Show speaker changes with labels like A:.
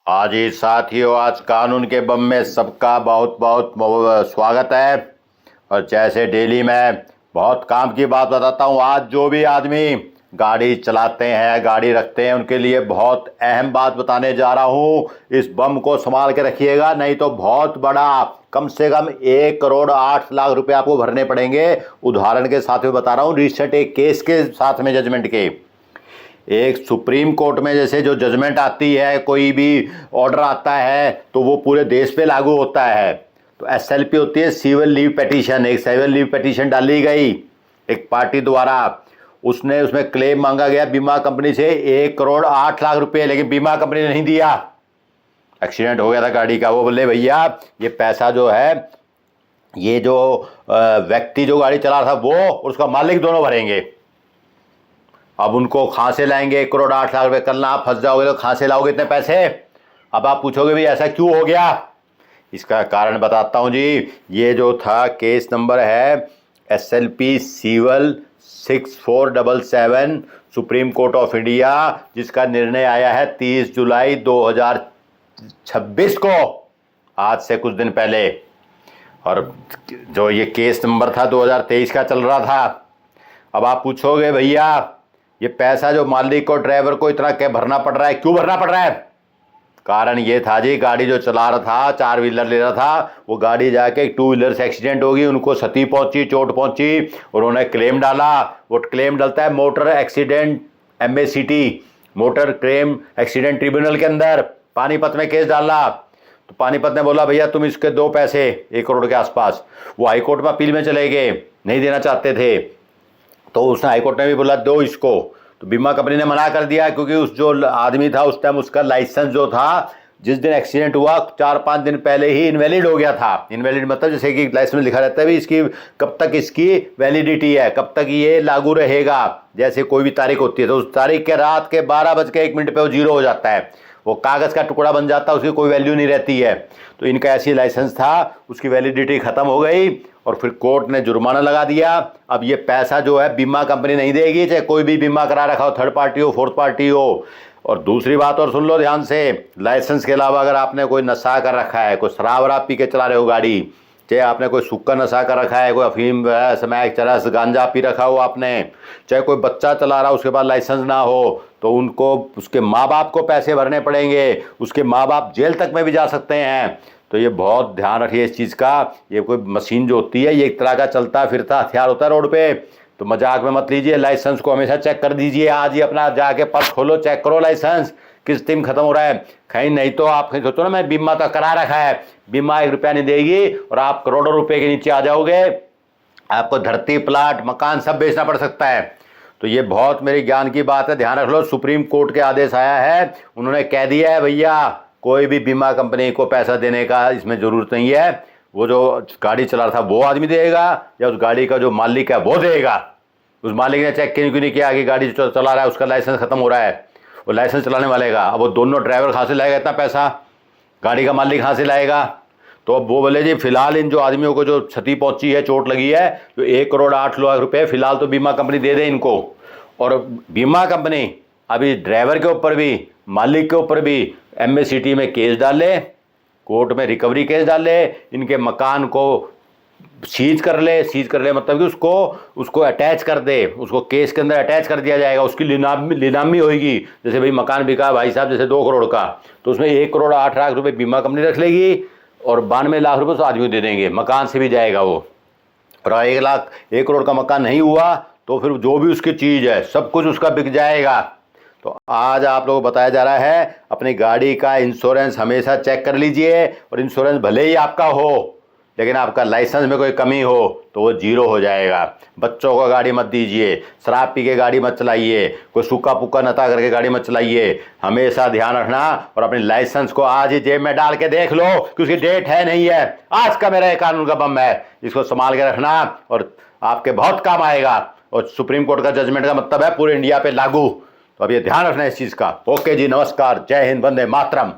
A: आज ही साथियों, आज कानून के बम में सबका बहुत बहुत स्वागत है। और जैसे डेली मैं बहुत काम की बात बताता हूँ, आज जो भी आदमी गाड़ी चलाते हैं, गाड़ी रखते हैं, उनके लिए बहुत अहम बात बताने जा रहा हूँ। इस बम को संभाल के रखिएगा, नहीं तो बहुत बड़ा, कम से कम 1,08,00,000 रुपये आपको भरने पड़ेंगे। उदाहरण के साथ में बता रहा हूँ, रिसेंट एक केस के साथ में, जजमेंट के। एक सुप्रीम कोर्ट में जैसे जो जजमेंट आती है, कोई भी ऑर्डर आता है, तो वो पूरे देश पे लागू होता है। तो SLP होती है, सिविल लीव पिटीशन। एक सिविल लीव पिटीशन डाली गई एक पार्टी द्वारा, उसमें क्लेम मांगा गया बीमा कंपनी से 1,08,00,000 रुपये, लेकिन बीमा कंपनी ने नहीं दिया। एक्सीडेंट हो गया था गाड़ी का, वो बोले भैया ये पैसा जो है, ये जो व्यक्ति जो गाड़ी चला रहा था वो और उसका मालिक दोनों भरेंगे। अब उनको कहाँ से लाएंगे 1,08,00,000 रुपये? कल ना आप फंस जाओगे तो कहाँ से लाओगे इतने पैसे? अब आप पूछोगे भाई ऐसा क्यों हो गया? इसका कारण बताता हूँ जी। ये जो था केस नंबर है SLP civil 6477, Supreme Court of India, जिसका निर्णय आया है 30 जुलाई 2026 को, आज से कुछ दिन पहले। और जो ये केस नंबर था 2023 का चल रहा था। अब आप पूछोगे भैया ये पैसा जो मालिक और ड्राइवर को इतना क्या भरना पड़ रहा है, क्यों भरना पड़ रहा है? कारण ये था जी, गाड़ी जो चला रहा था, 4 व्हीलर ले रहा था, वो गाड़ी जाके 2 व्हीलर से एक्सीडेंट होगी, उनको क्षति पहुंची, चोट पहुंची, और उन्होंने क्लेम डाला। वो क्लेम डलता है motor accident MACT, motor claim accident tribunal के अंदर। पानीपत में केस डाला, तो पानीपत ने बोला भैया तुम इसके दो पैसे 1 करोड़ के आसपास। वो हाईकोर्ट में अपील में चले गए, नहीं देना चाहते थे, तो उसने हाईकोर्ट ने भी बोला दो इसको। तो बीमा कंपनी ने मना कर दिया, क्योंकि उस जो आदमी था उस टाइम उसका लाइसेंस जो था, जिस दिन एक्सीडेंट हुआ 4-5 दिन पहले ही इनवैलिड हो गया था। इनवैलिड मतलब जैसे कि लाइसेंस में लिखा रहता है भी इसकी कब तक इसकी वैलिडिटी है, कब तक ये लागू रहेगा। जैसे कोई भी तारीख होती है तो उस तारीख के रात के 12:01 पे वो 0 हो जाता है, वो कागज़ का टुकड़ा बन जाता है, उसकी कोई वैल्यू नहीं रहती है। तो इनका ऐसी लाइसेंस था, उसकी वैलिडिटी ख़त्म हो गई और फिर कोर्ट ने जुर्माना लगा दिया। अब ये पैसा जो है बीमा कंपनी नहीं देगी, चाहे कोई भी बीमा करा रखा हो, थर्ड पार्टी हो, फोर्थ पार्टी हो। और दूसरी बात और सुन लो ध्यान से, लाइसेंस के अलावा अगर आपने कोई नशा कर रखा है, कोई शराब वराब पी के चला रहे हो गाड़ी, चाहे आपने कोई सूखा नशा कर रखा है, कोई अफीम, स्मैक, चरस, गांजा पी रखा हो आपने, चाहे कोई बच्चा चला रहा हो उसके पास लाइसेंस ना हो, तो उनको उसके माँ बाप को पैसे भरने पड़ेंगे। उसके माँ बाप जेल तक में भी जा सकते हैं। तो ये बहुत ध्यान रखिए इस चीज़ का। ये कोई मशीन जो होती है, ये एक तरह का चलता फिरता हथियार होता है रोड पे, तो मजाक में मत लीजिए। लाइसेंस को हमेशा चेक कर दीजिए। आज ही अपना जाके पर्स खोलो, चेक करो लाइसेंस किस दिन खत्म हो रहा है कहीं। नहीं तो आप कहीं सोचो ना मैं बीमा तो करा रखा है, बीमा 1 रुपया नहीं देगी और आप करोड़ों रुपए के नीचे आ जाओगे, आपको धरती, प्लाट, मकान सब बेचना पड़ सकता है। तो ये बहुत मेरी ज्ञान की बात है, ध्यान रख लो। सुप्रीम कोर्ट के आदेश आया है, उन्होंने कह दिया है भैया कोई भी बीमा कंपनी को पैसा देने का इसमें ज़रूरत नहीं है। वो जो गाड़ी चला रहा था वो आदमी देगा, या उस गाड़ी का जो मालिक है वो देगा। उस मालिक ने चेक क्यों नहीं किया कि गाड़ी जो चला रहा है उसका लाइसेंस खत्म हो रहा है, वो लाइसेंस चलाने वाले का। अब वो दोनों ड्राइवर कहाँ से लाएगा इतना पैसा, गाड़ी का मालिक कहाँ से लाएगा? तो अब वो बोले जी फिलहाल इन जो आदमियों को जो क्षति पहुंची है, चोट लगी है, तो 1,08,00,000 रुपये फिलहाल तो बीमा कंपनी दे दे इनको। और बीमा कंपनी अभी ड्राइवर के ऊपर भी, मालिक के ऊपर भी MACT में केस डाले, कोर्ट में रिकवरी केस डाले, इनके मकान को सीज कर ले। सीज कर ले मतलब कि उसको अटैच कर दे, उसको केस के अंदर अटैच कर दिया जाएगा, उसकी नीलामी होगी। जैसे भाई मकान बिका भाई साहब जैसे 2 करोड़ का, तो उसमें 1,08,00,000 रुपये बीमा कंपनी रख लेगी और 92 लाख रुपये तो आदमी दे देंगे, मकान से भी जाएगा वो। और 1 करोड़ का मकान नहीं हुआ तो फिर जो भी उसकी चीज़ है सब कुछ उसका बिक जाएगा। तो आज आप लोगों को बताया जा रहा है अपनी गाड़ी का इंश्योरेंस हमेशा चेक कर लीजिए। और इंश्योरेंस भले ही आपका हो, लेकिन आपका लाइसेंस में कोई कमी हो तो वो 0 हो जाएगा। बच्चों को गाड़ी मत दीजिए, शराब पी के गाड़ी मत चलाइए, कोई सूखा पुक्का नता करके गाड़ी मत चलाइए। हमेशा ध्यान रखना और अपने लाइसेंस को आज ही जेब में डाल के देख लो कि उसकी डेट है नहीं है। आज का मेरा कानून का बम है, इसको संभाल के रखना और आपके बहुत काम आएगा। और सुप्रीम कोर्ट का जजमेंट का मतलब है पूरे इंडिया पे लागू। तो अब ये ध्यान रखना इस चीज़ का। ओके जी, नमस्कार, जय हिंद, वंदे मातरम।